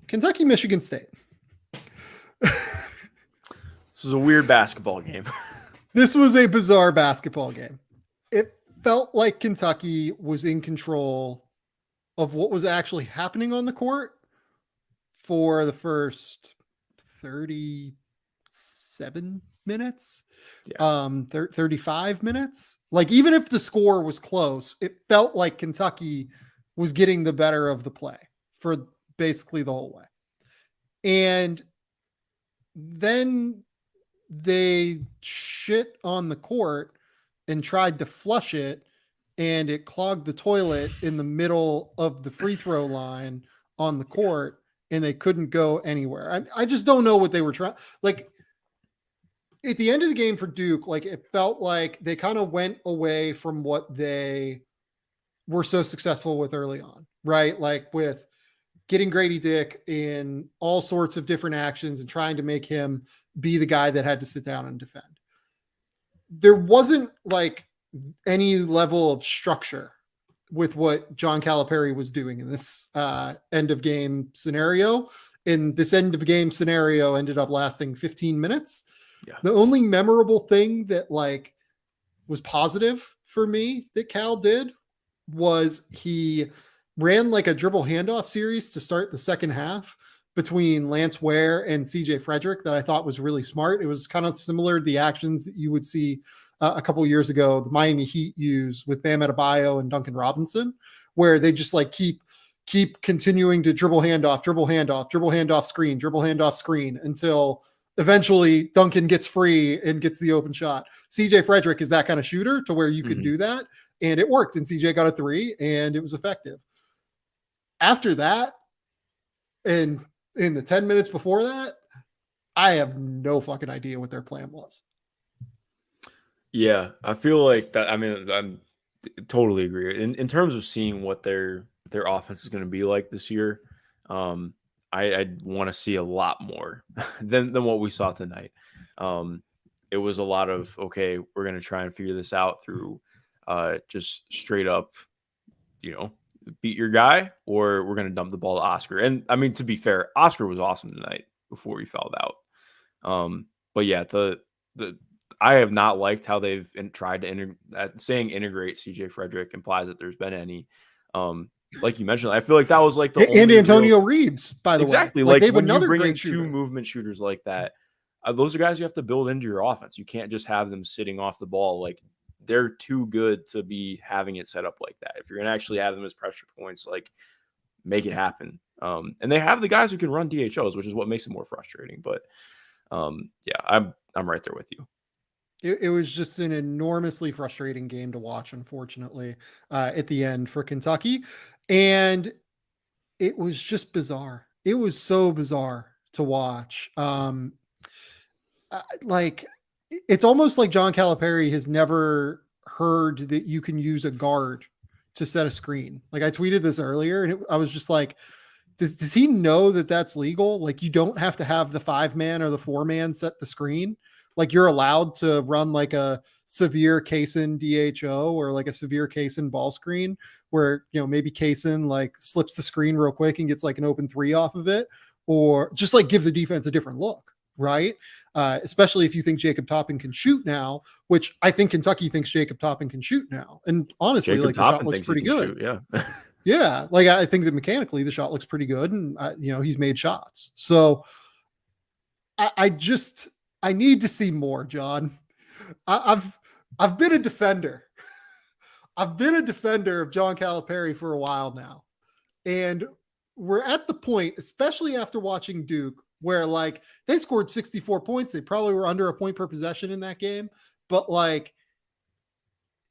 Kentucky, Michigan State. This is a weird basketball game. This was a bizarre basketball game. It felt like Kentucky was in control of what was actually happening on the court for the first 37 minutes, 35 minutes. Like, even if the score was close, it felt like Kentucky was getting the better of the play for basically the whole way. And then they shit on the court and tried to flush it, and it clogged the toilet in the middle of the free throw line on the court, and they couldn't go anywhere. I just don't know what they were trying. Like, at the end of the game for Duke, like, it felt like they kind of went away from what they were so successful with early on, right? Like, with getting Grady Dick in all sorts of different actions and trying to make him be the guy that had to sit down and defend. There wasn't like any level of structure with what John Calipari was doing in this end of game scenario. And this end of game scenario ended up lasting 15 minutes. Yeah. The only memorable thing that like was positive for me that Cal did was he ran like a dribble handoff series to start the second half between Lance Ware and CJ Frederick that I thought was really smart. It was kind of similar to the actions that you would see a couple of years ago, the Miami Heat use with Bam Adebayo and Duncan Robinson, where they just like keep continuing to dribble handoff screen until eventually Duncan gets free and gets the open shot. CJ Frederick is that kind of shooter to where you could do that. And it worked. And CJ got a 3 and it was effective. After that, and in the 10 minutes before that, I have no fucking idea what their plan was. Yeah, I feel like that. I mean, I totally agree. In terms of seeing what their offense is going to be like this year, I want to see a lot more than what we saw tonight. It was a lot of, okay, we're going to try and figure this out through just straight up, beat your guy, or we're going to dump the ball to Oscar. And I mean, to be fair, Oscar was awesome tonight before he fouled out. But yeah, I have not liked how they've tried to saying integrate CJ Frederick implies that there's been any, like you mentioned, I feel like that was like the and Antonio Reeves, by the way. Exactly. Like they have when you bring in two movement shooters like that, those are guys you have to build into your offense. You can't just have them sitting off the ball. Like, they're too good to be having it set up like that. If you're going to actually have them as pressure points, like, make it happen. And they have the guys who can run DHOs, which is what makes it more frustrating. But yeah, I'm right there with you. It was just an enormously frustrating game to watch, unfortunately, at the end for Kentucky. And it was just bizarre. It was so bizarre to watch. Like, it's almost like John Calipari has never heard that you can use a guard to set a screen. Like, I tweeted this earlier, and I was just like, does he know that that's legal? Like, you don't have to have the 5-man or the 4-man set the screen. Like, you're allowed to run like a severe Kaysen DHO or like a severe Kaysen ball screen where, maybe Kaysen like slips the screen real quick and gets like an open 3 off of it, or just like give the defense a different look. Right. Especially if you think Jacob Toppin can shoot now, which I think Kentucky thinks Jacob Toppin can shoot now. And honestly, Jacob like the shot looks pretty good. Shoot, yeah. Yeah. Like, I think that mechanically the shot looks pretty good, and he's made shots. So I need to see more, John. I've been a defender. I've been a defender of John Calipari for a while now. And we're at the point, especially after watching Duke, where like they scored 64 points. They probably were under a point per possession in that game, but like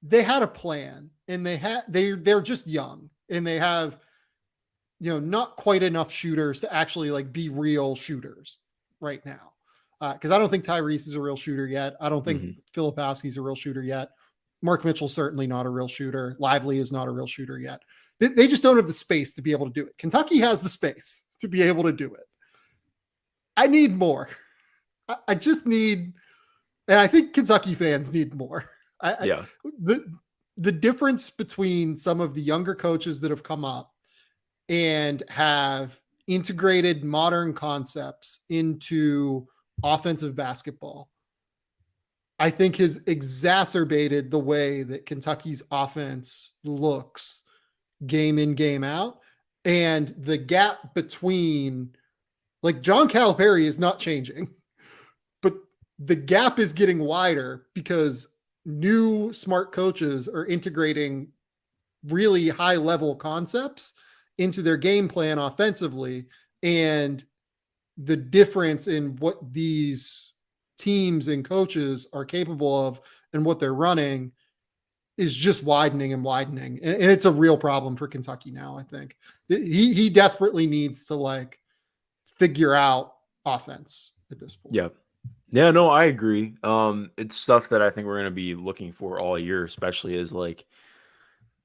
they had a plan, and they're just young, and they have, not quite enough shooters to actually like be real shooters right now. Cause I don't think Tyrese is a real shooter yet. I don't think Filipowski's a real shooter yet. Mark Mitchell's certainly not a real shooter. Lively is not a real shooter yet. They just don't have the space to be able to do it. Kentucky has the space to be able to do it. I need more. I just need, and I think Kentucky fans need more. The difference between some of the younger coaches that have come up and have, integrated modern concepts into offensive basketball, I think has exacerbated the way that Kentucky's offense looks game in, game out. And the gap between, like, John Calipari is not changing, but the gap is getting wider because new smart coaches are integrating really high level concepts into their game plan offensively. And the difference in what these teams and coaches are capable of and what they're running is just widening and widening. And it's a real problem for Kentucky now. I think he desperately needs to like figure out offense at this point. Yeah. Yeah, no, I agree. It's stuff that I think we're going to be looking for all year, especially as like,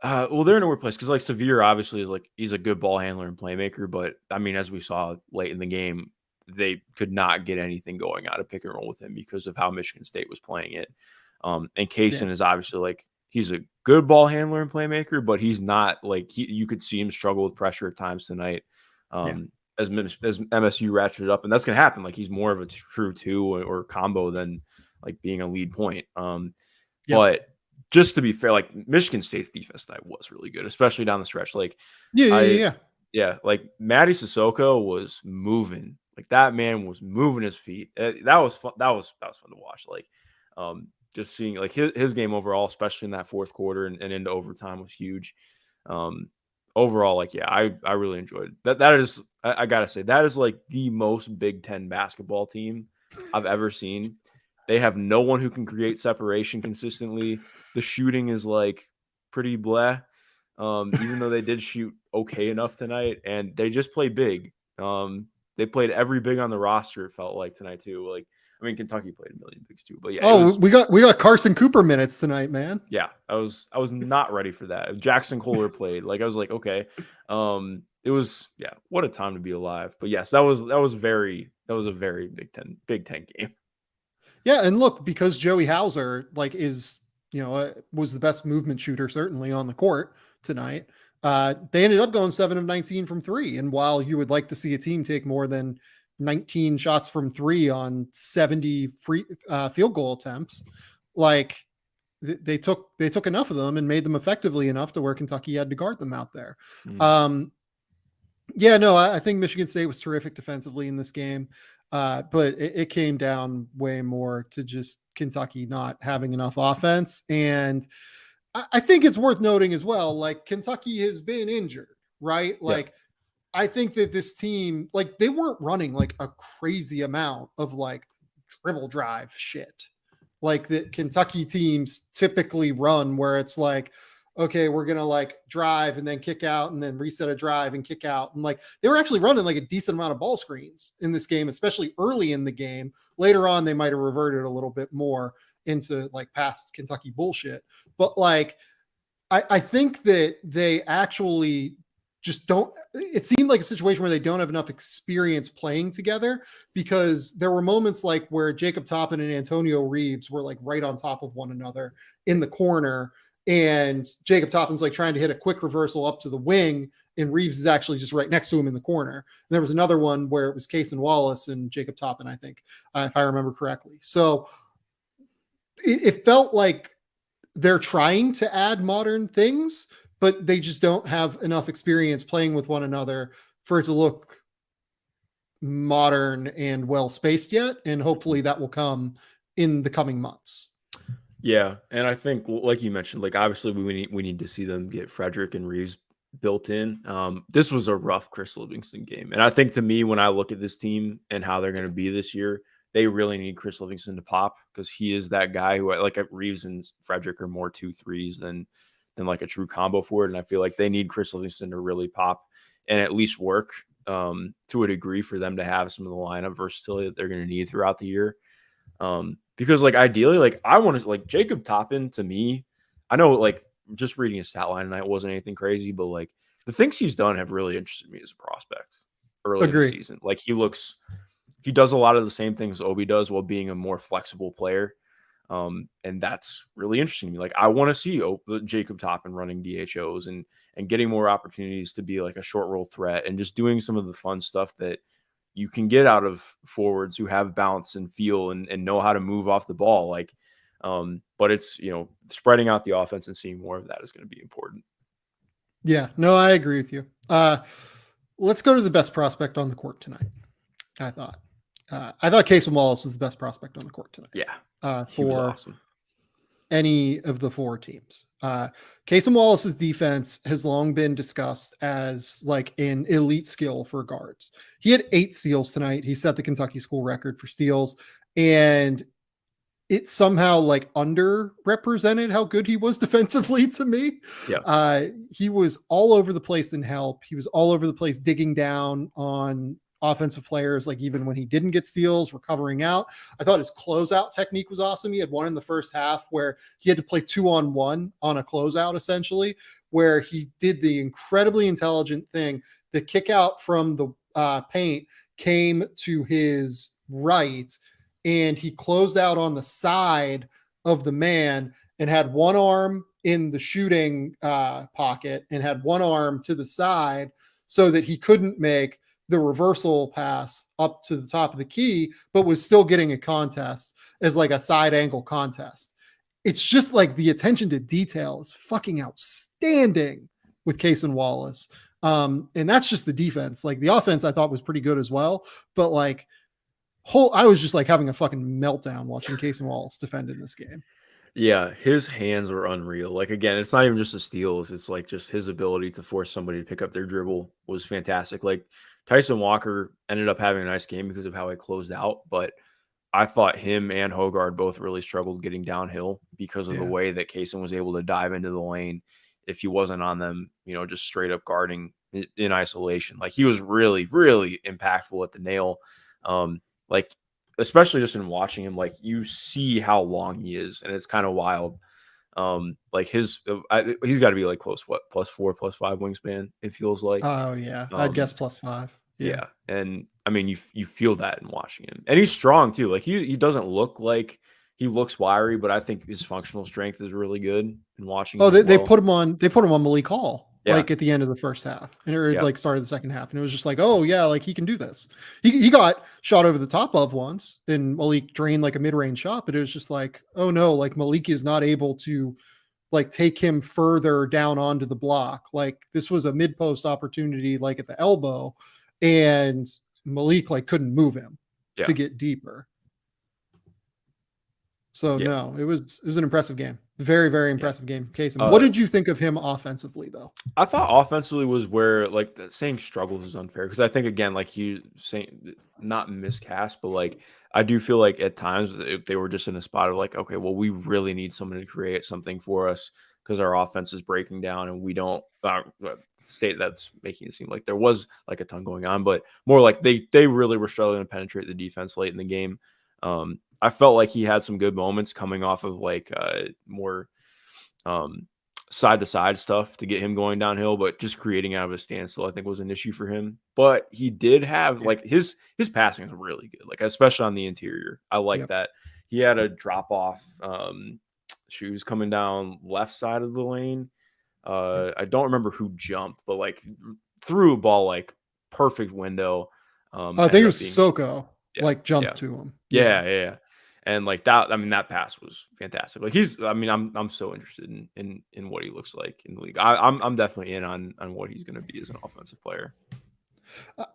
well, they're in a weird place because like Severe obviously is like, he's a good ball handler and playmaker, but I mean, as we saw late in the game, they could not get anything going out of pick and roll with him because of how Michigan State was playing it. And Kaysen is obviously like, he's a good ball handler and playmaker, but he's not like, you could see him struggle with pressure at times tonight. As MSU ratcheted up, and that's going to happen. Like, he's more of a true two or combo than like being a lead point. But just to be fair, like Michigan State's defense tonight was really good, especially down the stretch. Like, like Matty Sissoko was moving. Like, that man was moving his feet. That was fun. That was fun to watch. Like, just seeing like his game overall, especially in that fourth quarter and into overtime, was huge. Overall, like, yeah, I really enjoyed it. That is, I gotta say, that is like the most Big Ten basketball team I've ever seen. They have no one who can create separation consistently. The shooting is like pretty bleh, even though they did shoot okay enough tonight, and they just play big. They played every big on the roster, it felt like, tonight too. Like, I mean, Kentucky played a million bigs too, but yeah. We got Carson Cooper minutes tonight, man. Yeah, I was not ready for that. Jackson Kohler played. Like, I was like, okay. It was, yeah, what a time to be alive. But yes, that was a very Big Ten game. Yeah, and look, because Joey Hauser like is, was the best movement shooter certainly on the court tonight. They ended up going 7 of 19 from three. And while you would like to see a team take more than 19 shots from three on 70 free field goal attempts, like they took enough of them and made them effectively enough to where Kentucky had to guard them out there. I think Michigan State was terrific defensively in this game. But it came down way more to just Kentucky not having enough offense. And I think it's worth noting as well, like, Kentucky has been injured, right? Like, I think that this team, like, they weren't running like a crazy amount of like dribble drive shit like that Kentucky teams typically run, where it's like, okay, we're going to like drive and then kick out and then reset a drive and kick out. And like, they were actually running like a decent amount of ball screens in this game, especially early in the game. Later on, they might've reverted a little bit more into like past Kentucky bullshit. But like, I think that they actually just don't, it seemed like a situation where they don't have enough experience playing together, because there were moments like where Jacob Toppin and Antonio Reeves were like right on top of one another in the corner. And Jacob Toppin's like trying to hit a quick reversal up to the wing, and Reeves is actually just right next to him in the corner. And there was another one where it was Cason Wallace and Jacob Toppin, I think, if I remember correctly. So it felt like they're trying to add modern things, but they just don't have enough experience playing with one another for it to look modern and well spaced yet. And hopefully that will come in the coming months. Yeah, and I think, like you mentioned, like, obviously we need to see them get Frederick and Reeves built in. This was a rough Chris Livingston game, and I think, to me, when I look at this team and how they're going to be this year, they really need Chris Livingston to pop, because he is that guy who, like, Reeves and Frederick are more 2-3s than like a true combo forward, and I feel like they need Chris Livingston to really pop and at least work to a degree for them to have some of the lineup versatility that they're going to need throughout the year. Because, like, ideally, like, I want to, like, Jacob Toppin, to me, I know, like, just reading his stat line tonight wasn't anything crazy, but like, the things he's done have really interested me as a prospect early in the season. Like, he does a lot of the same things Obi does while being a more flexible player. And that's really interesting to me. Like, I want to see Jacob Toppin running DHOs and getting more opportunities to be like a short roll threat and just doing some of the fun stuff that you can get out of forwards who have bounce and feel and know how to move off the ball. Like, but it's, spreading out the offense and seeing more of that is going to be important. Yeah, no, I agree with you. Let's go to the best prospect on the court tonight. I thought Casey Wallace was the best prospect on the court tonight. Yeah. For awesome. Any of the four teams. Casey Wallace's defense has long been discussed as like an elite skill for guards. He had 8 steals tonight. He set the Kentucky school record for steals, and it somehow like underrepresented how good he was defensively to me. Yeah. He was all over the place in help. He was all over the place digging down on offensive players, like even when he didn't get steals, recovering out. I thought his closeout technique was awesome. He had one in the first half where he had to play 2-on-1 on a closeout, essentially, where he did the incredibly intelligent thing. The kick out from the paint came to his right, and he closed out on the side of the man and had one arm in the shooting pocket and had one arm to the side so that he couldn't make the reversal pass up to the top of the key, but was still getting a contest as like a side angle contest. It's just like the attention to detail is fucking outstanding with Casey Wallace. And that's just the defense. Like the offense I thought was pretty good as well, but like I was just like having a fucking meltdown watching Casey Wallace defend in this game. Yeah, his hands were unreal. Like, again, it's not even just the steals. It's like just his ability to force somebody to pick up their dribble was fantastic. Like, Tyson Walker ended up having a nice game because of how he closed out, but I thought him and Hogard both really struggled getting downhill because of the way that Kaysen was able to dive into the lane if he wasn't on them, just straight up guarding in isolation. Like, he was really, really impactful at the nail. Like, especially just in watching him, like you see how long he is, and it's kind of wild. Like he's got to be like close, +4, +5 wingspan. It feels like. Oh yeah, I'd guess +5. Yeah, and I mean you feel that in watching him, and he's strong too. Like he doesn't look like he looks wiry, but I think his functional strength is really good in watching. Oh, they put him on Malik Hall. Yeah. Like at the end of the first half, and it like started the second half, and it was just like, oh yeah, like he can do this. He got shot over the top of once, and Malik drained like a mid-range shot, but it was just like, oh no, like Malik is not able to like take him further down onto the block. Like this was a mid-post opportunity, like at the elbow, and Malik like couldn't move him to get deeper. So no, it was an impressive game. Very, very impressive game. Kaysen. What did you think of him offensively, though? I thought offensively was where like saying struggles is unfair, because I think again, like you saying not miscast, but like I do feel like at times they were just in a spot of like, okay, well, we really need someone to create something for us because our offense is breaking down and we don't state that's making it seem like there was like a ton going on, but more like they really were struggling to penetrate the defense late in the game. I felt like he had some good moments coming off of like more side to side stuff to get him going downhill, but just creating out of a standstill, I think, was an issue for him. But he did have like his passing was really good, like especially on the interior. I like that. He had a drop off shoes coming down left side of the lane. I don't remember who jumped, but like threw a ball like perfect window. I think it was Soko. Like jumped to him. Yeah. And like that, I mean, that pass was fantastic. Like I'm so interested in what he looks like in the league. I'm definitely in on what he's going to be as an offensive player.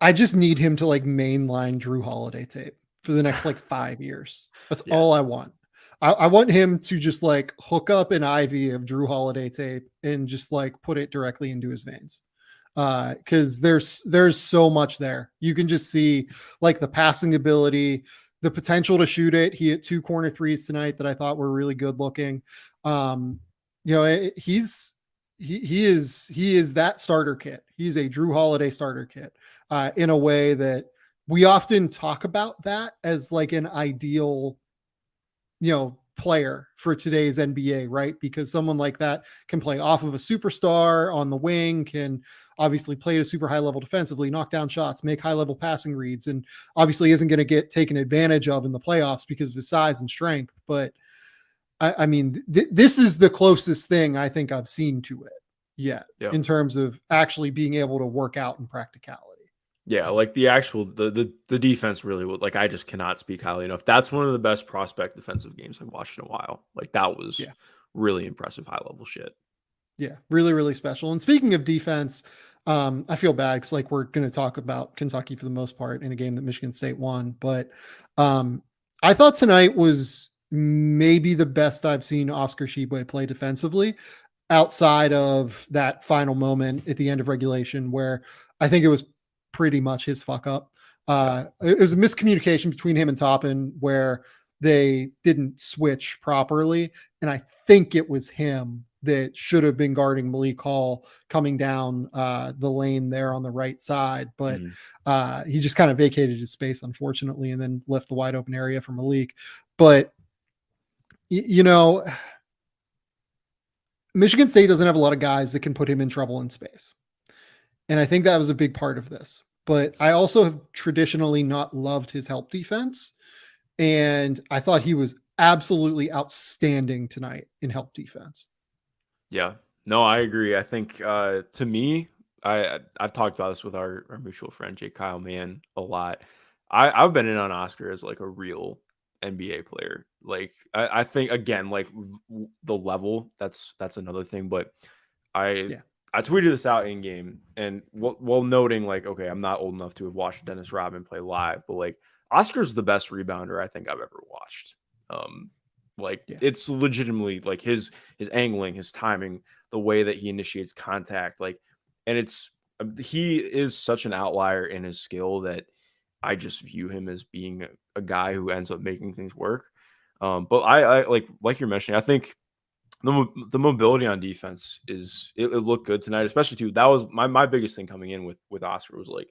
I just need him to like mainline Drew Holiday tape for the next like 5 years. That's all I want. I want him to just like hook up an IV of Drew Holiday tape and just like put it directly into his veins. Because there's so much there. You can just see like the passing ability, the potential to shoot it. He hit 2 corner threes tonight that I thought were really good looking. He is that starter kit. He's a Drew Holiday starter kit in a way that we often talk about that as like an ideal, player for today's NBA, right? Because someone like that can play off of a superstar on the wing, can obviously play at a super high level defensively, knock down shots, make high level passing reads, and obviously isn't going to get taken advantage of in the playoffs because of his size and strength. But I mean, this is the closest thing I think I've seen to it yet Yeah. in terms of actually being able to work out in practicality. Yeah, like the actual the defense really like I just cannot speak highly enough. That's one of the best prospect defensive games I've watched in a while. Like that was Yeah. really impressive high level shit. Yeah, really, really special. And speaking of defense, I feel bad because like we're going to talk about Kentucky for the most part in a game that Michigan State won, but I thought tonight was maybe the best I've seen Oscar Tshiebwe play defensively, outside of that final moment at the end of regulation where I think it was pretty much his fuck up. It was a miscommunication between him and Toppin where they didn't switch properly, and I think it was him that should have been guarding Malik Hall coming down the lane there on the right side, but he just kind of vacated his space, unfortunately, and then left the wide open area for Malik. But you know, Michigan State doesn't have a lot of guys that can put him in trouble in space. And I think that was a big part of this. But I also have traditionally not loved his help defense. And I thought he was absolutely outstanding tonight in help defense. Yeah. No, I agree. I think to me, I've talked about this with our mutual friend Jake Kyle Mann a lot. I've been in on Oscar as like a real NBA player. Like I think again, like the level, that's another thing. But I tweeted this out in game, and while noting like, okay, I'm not old enough to have watched Dennis Rodman play live, but like Oscar's the best rebounder I think I've ever watched. It's legitimately like his angling, his timing, the way that he initiates contact, like, and he is such an outlier in his skill that I just view him as being a guy who ends up making things work. But I like you're mentioning, I think the mobility on defense it looked good tonight, especially too. That was my biggest thing coming in with Oscar was like,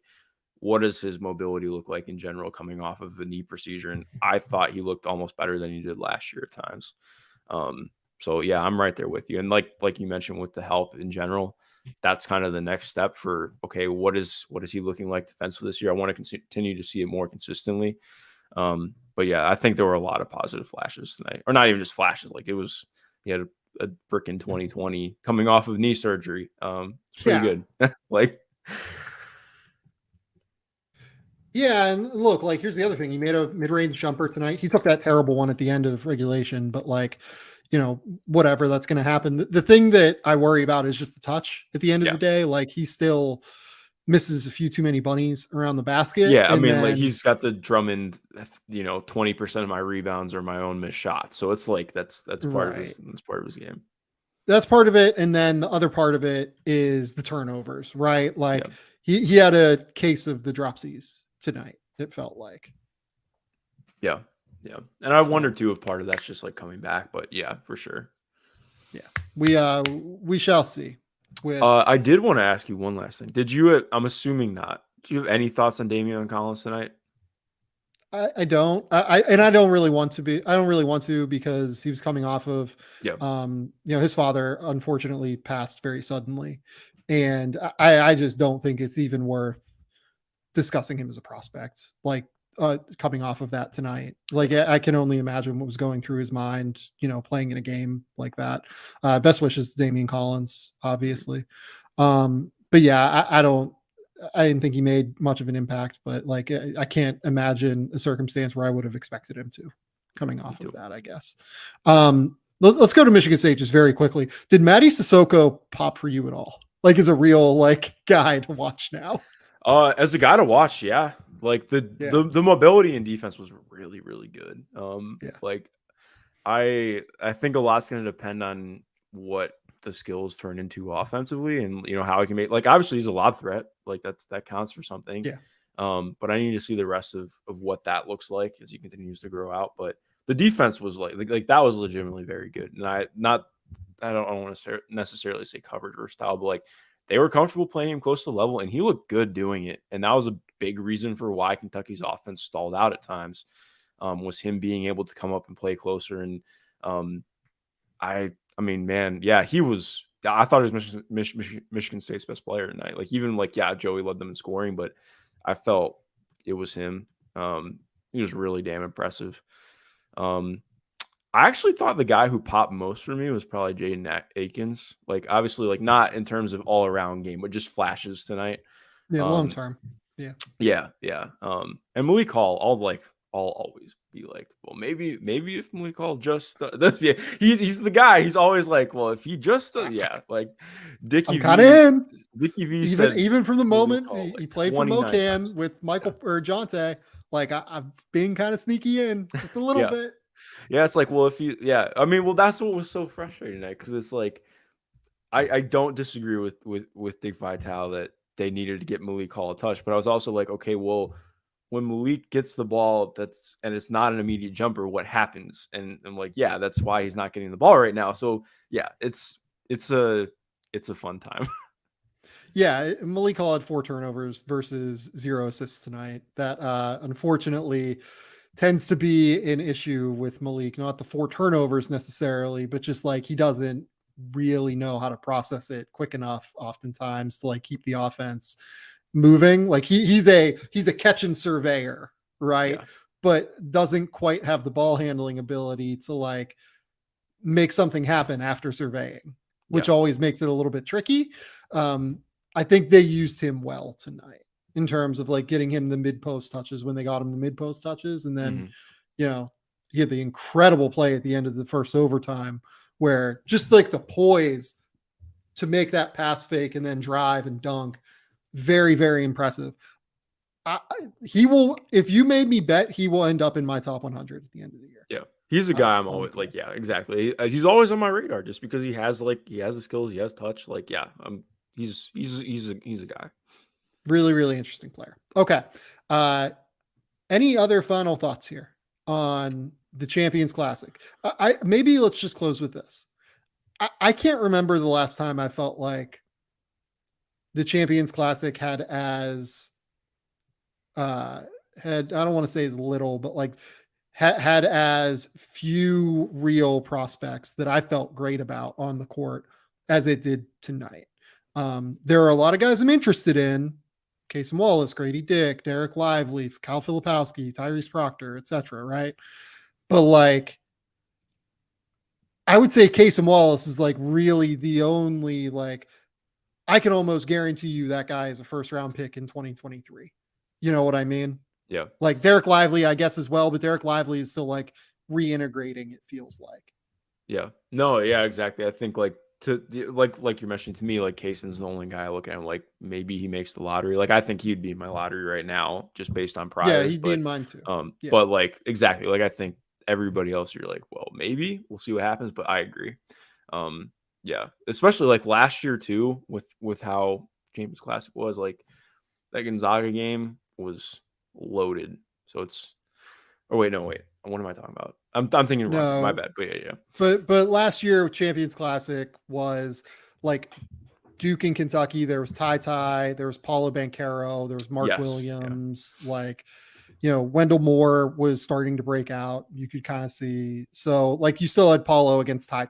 what does his mobility look like in general coming off of a knee procedure? And I thought he looked almost better than he did last year at times. So yeah, I'm right there with you. And like you mentioned with the help in general, that's kind of the next step for, okay, what is he looking like defensively this year? I want to continue to see it more consistently. But yeah, I think there were a lot of positive flashes tonight, or not even just flashes. Like he had a freaking 2020 coming off of knee surgery. It's pretty good. Like, yeah, and look, like here's the other thing. He made a mid-range jumper tonight. He took that terrible one at the end of regulation, but like, whatever, that's going to happen. The thing that I worry about is just the touch at the end of the day. Like he still misses a few too many bunnies around the basket. Yeah, I mean, like he's got the Drummond, 20% of my rebounds are my own missed shots. So it's like that's part of his game. That's part of it, and then the other part of it is the turnovers, right? Like he had a case of the dropsies tonight, it felt like. Yeah. And I wonder too if part of that's just like coming back, but yeah, for sure. Yeah. We shall see. I did want to ask you one last thing. I'm assuming not. Do you have any thoughts on Damian Collins tonight? I don't. I don't really want to be. I don't really want to because he was coming off of, his father unfortunately passed very suddenly, and I just don't think it's even worth discussing him as a prospect. Like coming off of that tonight, like I can only imagine what was going through his mind, playing in a game like that. Best wishes to Damian Collins, obviously. But yeah, I didn't think he made much of an impact, but like I can't imagine a circumstance where I would have expected him to coming off of that, I guess. Let's go to Michigan State just very quickly. Did Matty Sissoko pop for you at all? Like as a real like guy to watch now? As a guy to watch, yeah. Like the mobility in defense was really, really good. Like I think a lot's going to depend on what the skills turn into offensively, and how he can make, like, obviously he's a lob threat, like that counts for something. But I need to see the rest of what that looks like as he continues to grow out. But the defense was like that was legitimately very good, and I don't want to necessarily say coverage or style, but like they were comfortable playing him close to level, and he looked good doing it. And that was a big reason for why Kentucky's offense stalled out at times, was him being able to come up and play closer. And I mean, man, yeah, he was. I thought he was Michigan State's best player tonight. Like even like Joey led them in scoring, but I felt it was him. He was really damn impressive. I actually thought the guy who popped most for me was probably Jaden Akins. Like, obviously, like not in terms of all around game, but just flashes tonight. Yeah, long Um, term. Yeah. yeah. And Malik Hall, I'll always be like, well, maybe if Malik Hall just does, yeah, he's the guy. He's always like, well, if he just does, yeah, like I'm kind of in. Dickie V said Even from the Malik moment Hall like he played for 29 Mocan times. with Michael or Jonte, like I've been kind of sneaky in just a little Yeah. bit. Yeah, it's like, well, if you, yeah, I mean, well, that's what was so frustrating tonight because it's like, I don't disagree with Dick Vitale that they needed to get Malik Hall a touch, but I was also like, okay, well, when Malik gets the ball, and it's not an immediate jumper, what happens? And I'm like, yeah, that's why he's not getting the ball right now. So yeah, it's a fun time. Yeah, Malik Hall had 4 turnovers versus 0 assists tonight. That unfortunately tends to be an issue with Malik, not the 4 turnovers necessarily, but just like he doesn't really know how to process it quick enough oftentimes to like keep the offense moving. Like he's a catch and surveyor, right? Yeah. But doesn't quite have the ball handling ability to like make something happen after surveying, which always makes it a little bit tricky. I think they used him well tonight in terms of like getting him the mid post touches when they got him the mid post touches. And then, you know, he had the incredible play at the end of the first overtime where just like the poise to make that pass fake and then drive and dunk. Very, very impressive. He will, if you made me bet, he will end up in my top 100 at the end of the year. Yeah. He's a guy I'm always like, yeah, exactly. He's always on my radar just because he has the skills, he has touch. Like, yeah, he's a guy. Really, really interesting player. Okay. Any other final thoughts here on the Champions Classic? Maybe let's just close with this. I can't remember the last time I felt like the Champions Classic had I don't want to say as little, but like had as few real prospects that I felt great about on the court as it did tonight. There are a lot of guys I'm interested in. Casey Wallace, Grady Dick, Derek Lively, Kyle Filipowski, Tyrese Proctor, etc. Right. But like, I would say Casey Wallace is like really the only, like, I can almost guarantee you that guy is a first round pick in 2023. You know what I mean? Yeah. Like Derek Lively, I guess as well, but Derek Lively is still like reintegrating, it feels like. Yeah. No, yeah, exactly. I think like like you're mentioning to me, like Kaysen's the only guy I look at him like maybe he makes the lottery. Like I think he'd be in my lottery right now just based on priors. Yeah, he'd be in mine too. But like exactly, like I think everybody else you're like, well, maybe we'll see what happens, but I agree. Yeah, especially like last year too with how Champions Classic was, like that Gonzaga game was loaded. So it's wait. What am I talking about? I'm thinking wrong. My bad. But yeah. But last year Champions Classic was like Duke and Kentucky. There was Ty, there was Paulo Banchero, there was Mark Williams. Yeah. Like, you know, Wendell Moore was starting to break out. You could kind of see. So like you still had Paulo against Ty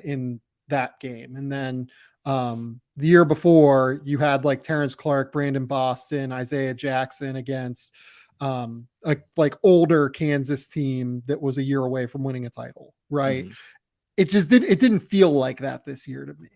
in that game. And then the year before you had like Terrence Clark, Brandon Boston, Isaiah Jackson against like older Kansas team that was a year away from winning a title. Right. It just didn't feel like that this year to me.